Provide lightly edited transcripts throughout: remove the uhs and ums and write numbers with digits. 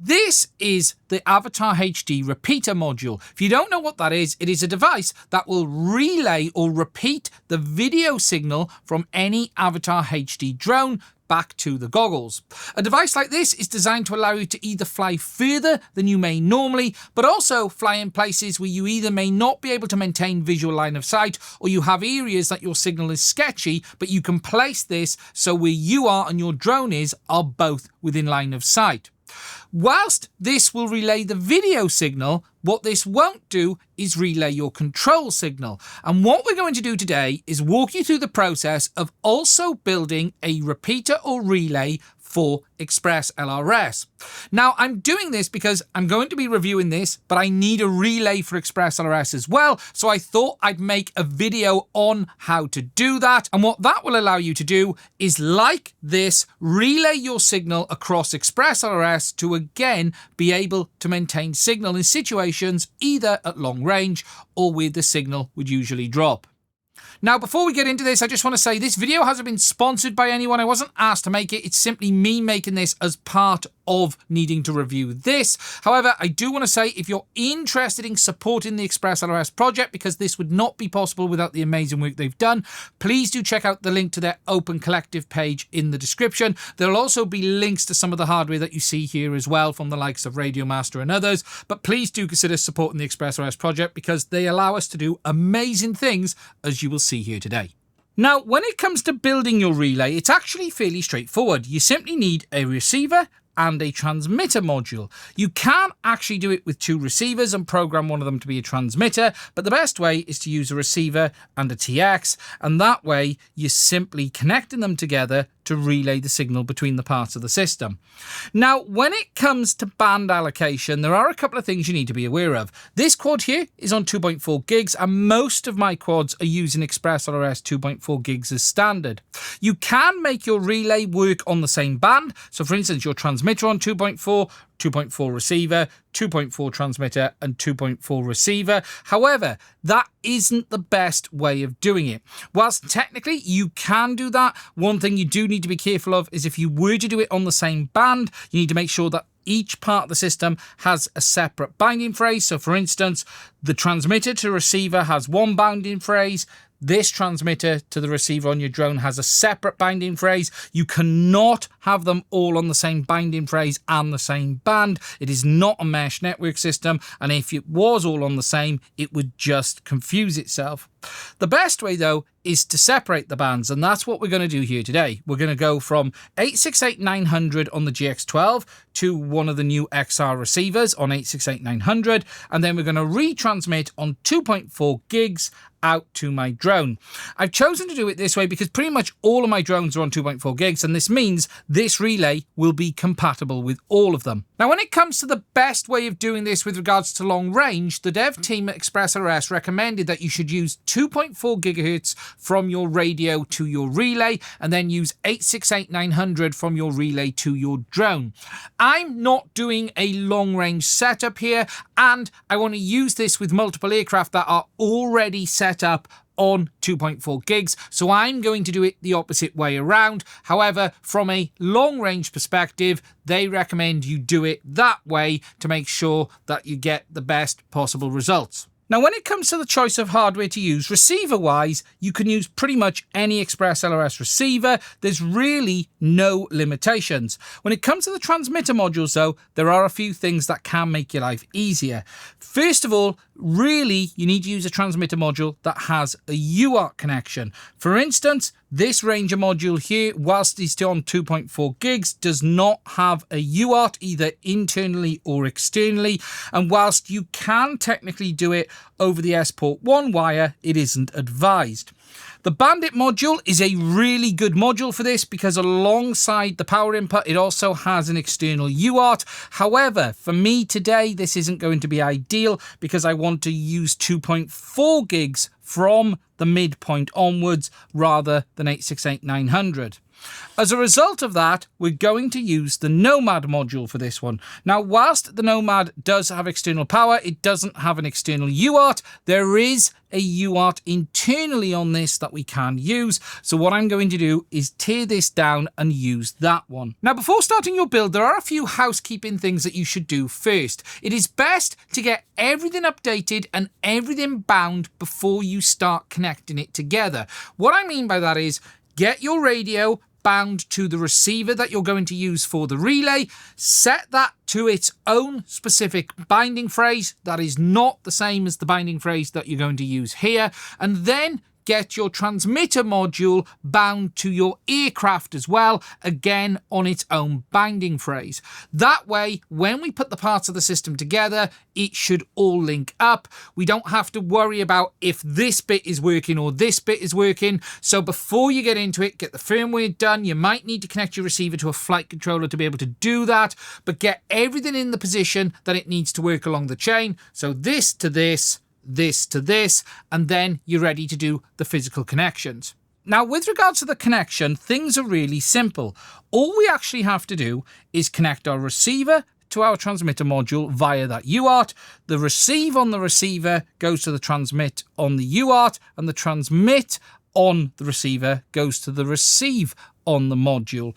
This is the Avatar HD repeater module. If you don't know what that is, it is a device that will relay or repeat the video signal from any Avatar HD drone back to the goggles. A device like this is designed to allow you to either fly further than you may normally, but also fly in places where you either may not be able to maintain visual line of sight, or you have areas that your signal is sketchy, but you can place this so where you are and your drone is are both within line of sight. Whilst this will relay the video signal, what this won't do is relay your control signal. And what we're going to do today is walk you through the process of also building a repeater or relay for ExpressLRS. Now, I'm doing this because I'm going to be reviewing this, but I need a relay for ExpressLRS as well. So I thought I'd make a video on how to do that. And what that will allow you to do is, like this, relay your signal across ExpressLRS to again be able to maintain signal in situations either at long range or where the signal would usually drop. Now, before we get into this, I just want to say this video hasn't been sponsored by anyone. I wasn't asked to make it. It's simply me making this as part of needing to review this. However, I do want to say if you're interested in supporting the ExpressLRS project, because this would not be possible without the amazing work they've done, please do check out the link to their Open Collective page in the description. There'll also be links to some of the hardware that you see here as well from the likes of Radio Master and others. But please do consider supporting the ExpressLRS project because they allow us to do amazing things, as you will see here today. Now, when it comes to building your relay, it's actually fairly straightforward. You simply need a receiver and a transmitter module. You can actually do it with two receivers and program one of them to be a transmitter, but the best way is to use a receiver and a TX, and that way you're simply connecting them together to relay the signal between the parts of the system. Now, when it comes to band allocation, there are a couple of things you need to be aware of. This quad here is on 2.4 gigs, and most of my quads are using ExpressLRS 2.4 gigs as standard. You can make your relay work on the same band. So for instance, your transmitter on 2.4, 2.4 receiver, 2.4 transmitter, and 2.4 receiver. However, that isn't the best way of doing it. Whilst technically you can do that, one thing you do need to be careful of is if you were to do it on the same band, you need to make sure that each part of the system has a separate binding phrase. So for instance, the transmitter to receiver has one binding phrase. This transmitter to the receiver on your drone has a separate binding phrase. You cannot have them all on the same binding phrase and the same band. It is not a mesh network system, and if it was all on the same, it would just confuse itself. The best way, though, is to separate the bands, and that's what we're going to do here today. We're going to go from 868-900 on the GX12 to one of the new XR receivers on 868-900, and then we're going to retransmit on 2.4 gigs out to my drone. I've chosen to do it this way because pretty much all of my drones are on 2.4 gigs, and this means this relay will be compatible with all of them. Now, when it comes to the best way of doing this with regards to long range, the dev team at ExpressLRS recommended that you should use 2.4 gigahertz from your radio to your relay, and then use 868-900 from your relay to your drone. I'm not doing a long range setup here, and I want to use this with multiple aircraft that are already set up on 2.4 gigs, so I'm going to do it the opposite way around. However, from a long range perspective, they recommend you do it that way to make sure that you get the best possible results. Now, when it comes to the choice of hardware to use, receiver-wise, you can use pretty much any ExpressLRS receiver. There's really no limitations. When it comes to the transmitter modules, though, there are a few things that can make your life easier. First of all, really, you need to use a transmitter module that has a UART connection. For instance, this Ranger module here, whilst it's on 2.4 gigs, does not have a UART either internally or externally. And whilst you can technically do it over the S-Port 1 wire, it isn't advised. The Bandit module is a really good module for this because alongside the power input, it also has an external UART. However, for me today, this isn't going to be ideal because I want to use 2.4 gigs from the midpoint onwards rather than 868-900. As a result of that, we're going to use the Nomad module for this one. Now, whilst the Nomad does have external power, it doesn't have an external UART. There is a UART internally on this that we can use. So what I'm going to do is tear this down and use that one. Now, before starting your build, there are a few housekeeping things that you should do first. It is best to get everything updated and everything bound before you start connecting it together. What I mean by that is get your radio bound to the receiver that you're going to use for the relay, set that to its own specific binding phrase that is not the same as the binding phrase that you're going to use here, and then get your transmitter module bound to your aircraft as well, again on its own binding phrase. That way, when we put the parts of the system together, it should all link up. We don't have to worry about if this bit is working or this bit is working. So before you get into it, get the firmware done. You might need to connect your receiver to a flight controller to be able to do that, but get everything in the position that it needs to work along the chain. So this to this, this to this, and then you're ready to do the physical connections. Now, with regards to the connection, things are really simple. All we actually have to do is connect our receiver to our transmitter module via that UART. The receive on the receiver goes to the transmit on the UART, and the transmit on the receiver goes to the receive on the module.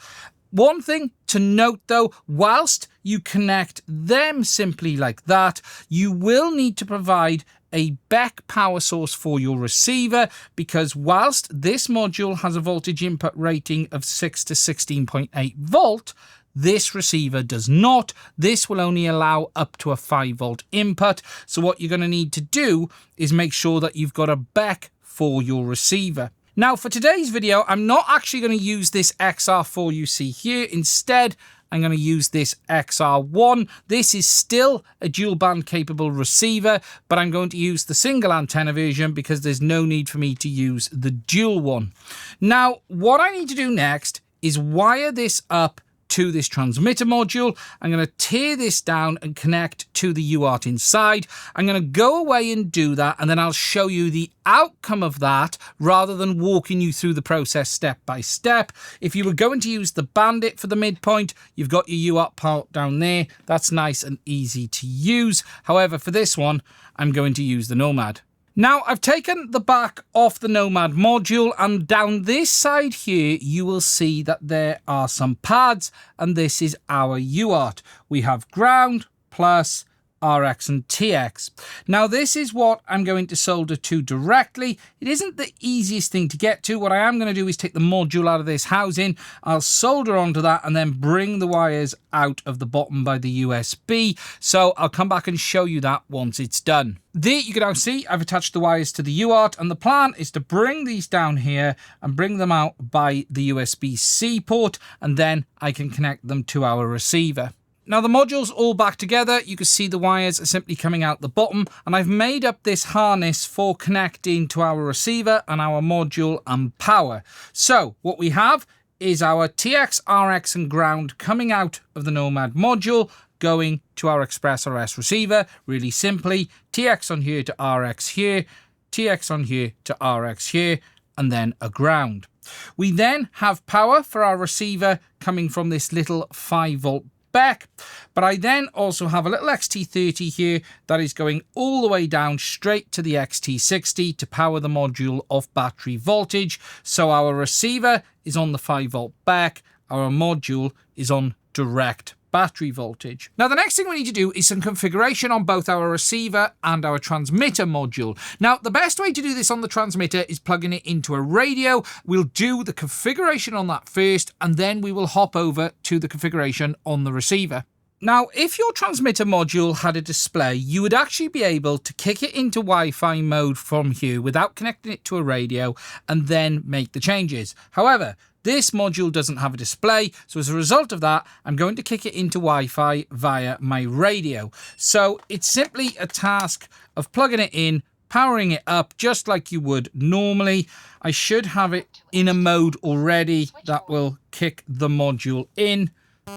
One thing to note though, whilst you connect them simply like that, you will need to provide a BEC power source for your receiver, because whilst this module has a voltage input rating of 6 to 16.8 volt, this receiver does not. This will only allow up to a 5 volt input. So what you're going to need to do is make sure that you've got a BEC for your receiver. Now, for today's video, I'm not actually going to use this XR4 you see here. Instead, I'm going to use this XR1. This is still a dual band capable receiver, but I'm going to use the single antenna version because there's no need for me to use the dual one. Now, what I need to do next is wire this up to this transmitter module. I'm going to tear this down and connect to the UART inside. I'm going to go away and do that, and then I'll show you the outcome of that rather than walking you through the process step by step. If you were going to use the Bandit for the midpoint, you've got your UART port down there. That's nice and easy to use. However, for this one, I'm going to use the Nomad. Now, I've taken the back off the Nomad module, and down this side here, you will see that there are some pads, and this is our UART. We have ground, plus, RX and TX. Now, this is what I'm going to solder to directly. It isn't the easiest thing to get to. What I am going to do is take the module out of this housing. I'll solder onto that and then bring the wires out of the bottom by the USB. So I'll come back and show you that once it's done. There you can now see I've attached the wires to the UART, and the plan is to bring these down here and bring them out by the USB-C port, and then I can connect them to our receiver. Now, the module's all back together. You can see the wires are simply coming out the bottom, and I've made up this harness for connecting to our receiver and our module and power. So what we have is our TX, RX and ground coming out of the Nomad module, going to our ExpressLRS receiver. Really simply, TX on here to RX here, TX on here to RX here, and then a ground. We then have power for our receiver coming from this little 5 volt BEC, but I then also have a little XT30 here that is going all the way down straight to the XT60 to power the module of battery voltage. So our receiver is on the 5 volt BEC, our module is on direct battery voltage. Now, the next thing we need to do is some configuration on both our receiver and our transmitter module. Now, the best way to do this on the transmitter is plugging it into a radio. We'll do the configuration on that first, and then we will hop over to the configuration on the receiver. Now, if your transmitter module had a display, you would actually be able to kick it into Wi-Fi mode from here without connecting it to a radio and then make the changes. However, this module doesn't have a display, so as a result of that, I'm going to kick it into Wi-Fi via my radio. So it's simply a task of plugging it in, powering it up just like you would normally. I should have it in a mode already that will kick the module in.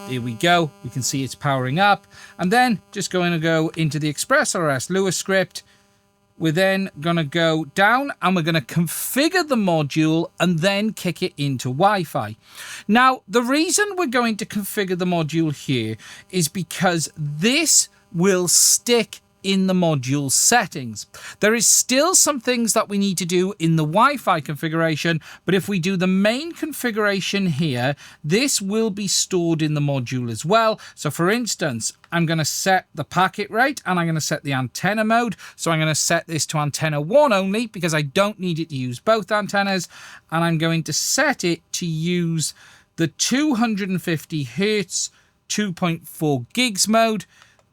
There we go. We can see it's powering up. And then just going to go into the ExpressLRS Lua script, we're then going to go down and we're going to configure the module and then kick it into Wi-Fi. Now, the reason we're going to configure the module here is because this will stick in the module settings. There is still some things that we need to do in the Wi-Fi configuration, but if we do the main configuration here, this will be stored in the module as well. So for instance, I'm going to set the packet rate and I'm going to set the antenna mode. So I'm going to set this to antenna 1 only because I don't need it to use both antennas. And I'm going to set it to use the 250 Hertz 2.4 gigs mode.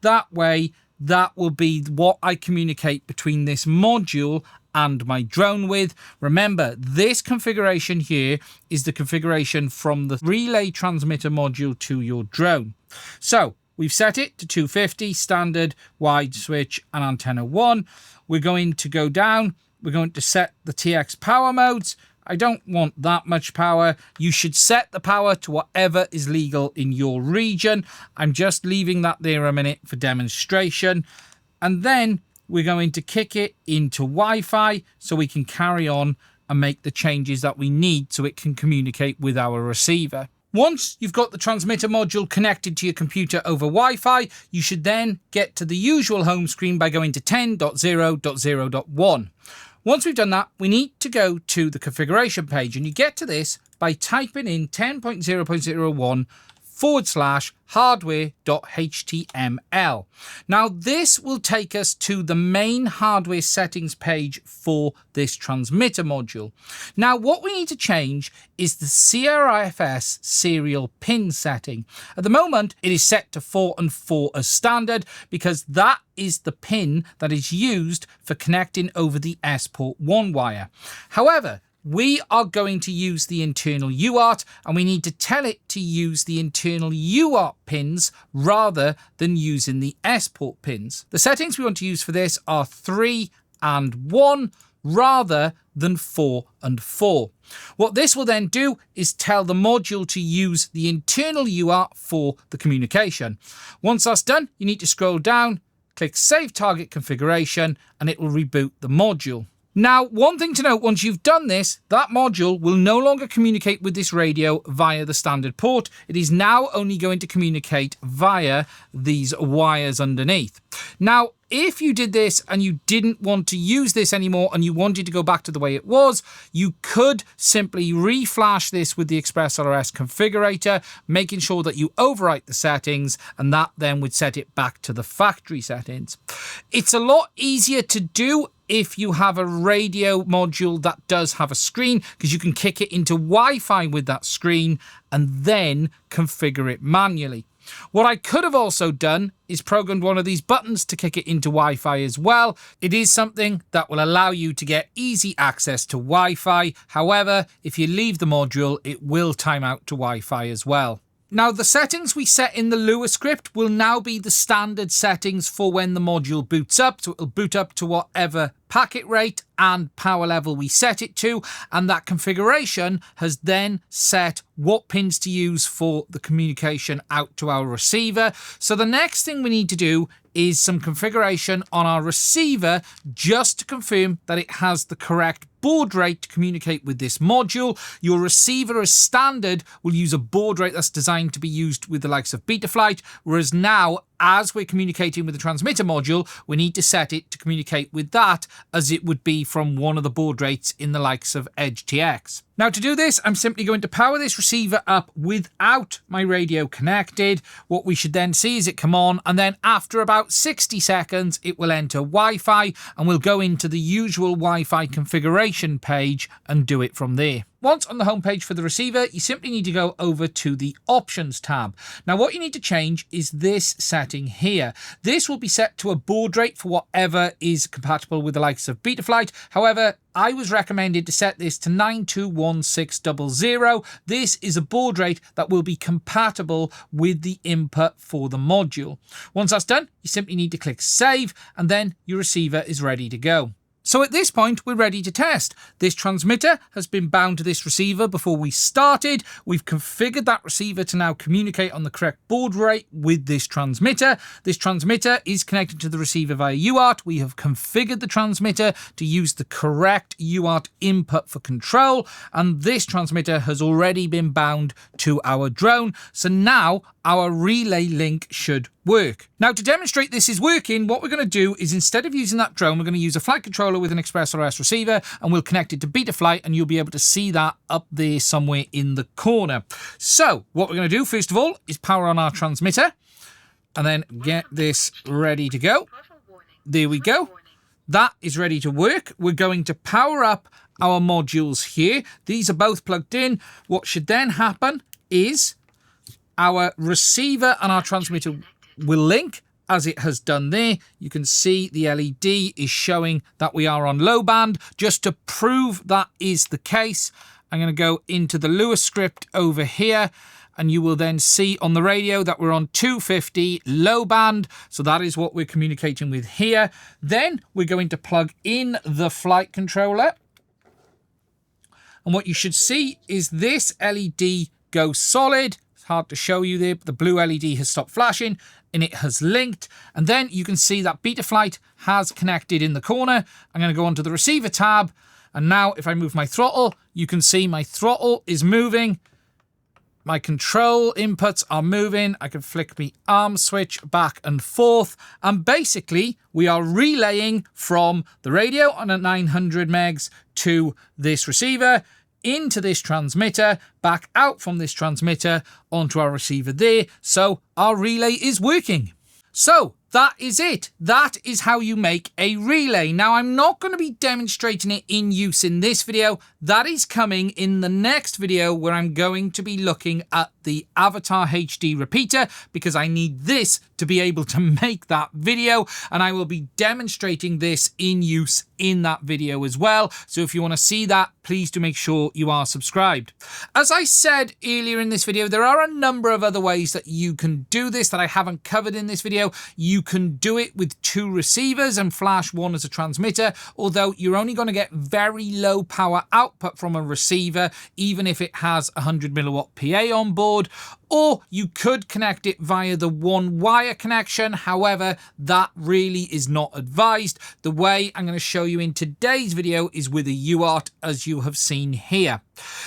That way, that will be what I communicate between this module and my drone with. Remember, this configuration here is the configuration from the relay transmitter module to your drone. So we've set it to 250, standard, wide switch, and antenna 1. We're going to go down. We're going to set the TX power modes. I don't want that much power. You should set the power to whatever is legal in your region. I'm just leaving that there a minute for demonstration. And then we're going to kick it into Wi-Fi so we can carry on and make the changes that we need so it can communicate with our receiver. Once you've got the transmitter module connected to your computer over Wi-Fi, you should then get to the usual home screen by going to 10.0.0.1. Once we've done that, we need to go to the configuration page, and you get to this by typing in 10.0.0.1/hardware.html. Now, this will take us to the main hardware settings page for this transmitter module. Now, what we need to change is the CRFS serial pin setting. At the moment, it is set to 4 and 4 as standard because that is the pin that is used for connecting over the S-port 1 wire. However, we are going to use the internal UART and we need to tell it to use the internal UART pins rather than using the S-port pins. The settings we want to use for this are 3 and 1 rather than 4 and 4. What this will then do is tell the module to use the internal UART for the communication. Once that's done, you need to scroll down, click Save Target Configuration, and it will reboot the module. Now, one thing to note, once you've done this, that module will no longer communicate with this radio via the standard port. It is now only going to communicate via these wires underneath. Now, if you did this and you didn't want to use this anymore and you wanted to go back to the way it was, you could simply reflash this with the ExpressLRS configurator, making sure that you overwrite the settings, and that then would set it back to the factory settings. It's a lot easier to do if you have a radio module that does have a screen, because you can kick it into Wi-Fi with that screen and then configure it manually. What I could have also done is programmed one of these buttons to kick it into Wi-Fi as well. It is something that will allow you to get easy access to Wi-Fi. However, if you leave the module, it will time out to Wi-Fi as well. Now, the settings we set in the Lua script will now be the standard settings for when the module boots up. So it'll boot up to whatever packet rate and power level we set it to. And that configuration has then set what pins to use for the communication out to our receiver. So the next thing we need to do is some configuration on our receiver just to confirm that it has the correct baud rate to communicate with this module. Your receiver as standard will use a baud rate that's designed to be used with the likes of Betaflight, whereas now, as we're communicating with the transmitter module, we need to set it to communicate with that as it would be from one of the baud rates in the likes of Edge TX. Now, to do this, I'm simply going to power this receiver up without my radio connected. What we should then see is it come on, and then after about 60 seconds, it will enter Wi-Fi, and we'll go into the usual Wi-Fi configuration page and do it from there. Once on the home page for the receiver, you simply need to go over to the Options tab. Now, what you need to change is this setting here. This will be set to a baud rate for whatever is compatible with the likes of Betaflight. However, I was recommended to set this to 921600. This is a baud rate that will be compatible with the input for the module. Once that's done, you simply need to click Save, and then your receiver is ready to go. So at this point, we're ready to test. This transmitter has been bound to this receiver before we started. We've configured that receiver to now communicate on the correct baud rate with this transmitter. This transmitter is connected to the receiver via UART. We have configured the transmitter to use the correct UART input for control. And this transmitter has already been bound to our drone. So now our relay link should work. Now, to demonstrate this is working, what we're going to do is instead of using that drone, we're going to use a flight controller with an ExpressLRS receiver, and we'll connect it to Betaflight, and you'll be able to see that up there somewhere in the corner. So what we're going to do, first of all, is power on our transmitter and then get this ready to go. There we go. That is ready to work. We're going to power up our modules here. These are both plugged in. What should then happen is our receiver and our transmitter will link as it has done there. You can see the LED is showing that we are on low band. Just to prove that is the case, I'm going to go into the Lua script over here, and you will then see on the radio that we're on 250 low band. So that is what we're communicating with here. Then we're going to plug in the flight controller. And what you should see is this LED go solid. It's hard to show you there, but the blue LED has stopped flashing and it has linked. And then you can see that Betaflight has connected in the corner. I'm going to go onto the receiver tab. And now if I move my throttle, you can see my throttle is moving. My control inputs are moving. I can flick the arm switch back and forth. And basically, we are relaying from the radio on a 900 megs to this receiver, into this transmitter, back out from this transmitter onto our receiver there. So our relay is working. So that is it. That is how you make a relay. Now, I'm not going to be demonstrating it in use in this video. That is coming in the next video where I'm going to be looking at the Avatar HD repeater, because I need this to be able to make that video, and I will be demonstrating this in use in that video as well. So if you want to see that, please do make sure you are subscribed. As I said earlier in this video, there are a number of other ways that you can do this that I haven't covered in this video. You can do it with 2 receivers and flash one as a transmitter, although you're only going to get very low power output from a receiver, even if it has 100 milliwatt PA on board. Or you could connect it via the one wire connection. However, that really is not advised. The way I'm going to show you in today's video is with a UART, as you have seen here.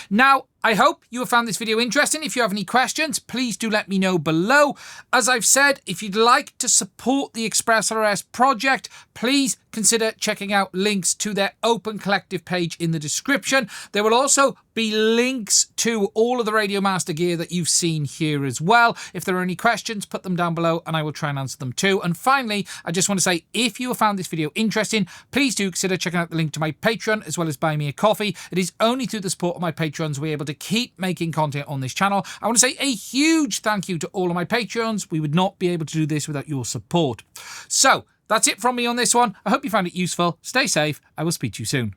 Now, I hope you have found this video interesting. If you have any questions, please do let me know below. As I've said, if you'd like to support the ExpressLRS project, please consider checking out links to their Open Collective page in the description. There will also be links to all of the Radio Master gear that you've seen here as well. If there are any questions, put them down below and I will try and answer them too. And finally, I just want to say, if you have found this video interesting, please do consider checking out the link to my Patreon, as well as buy me a coffee. It is only through the support of my patrons we're able to keep making content on this channel. I want to say a huge thank you to all of my patrons. We would not be able to do this without your support. So that's it from me on this one. I hope you found it useful. Stay safe. I will speak to you soon.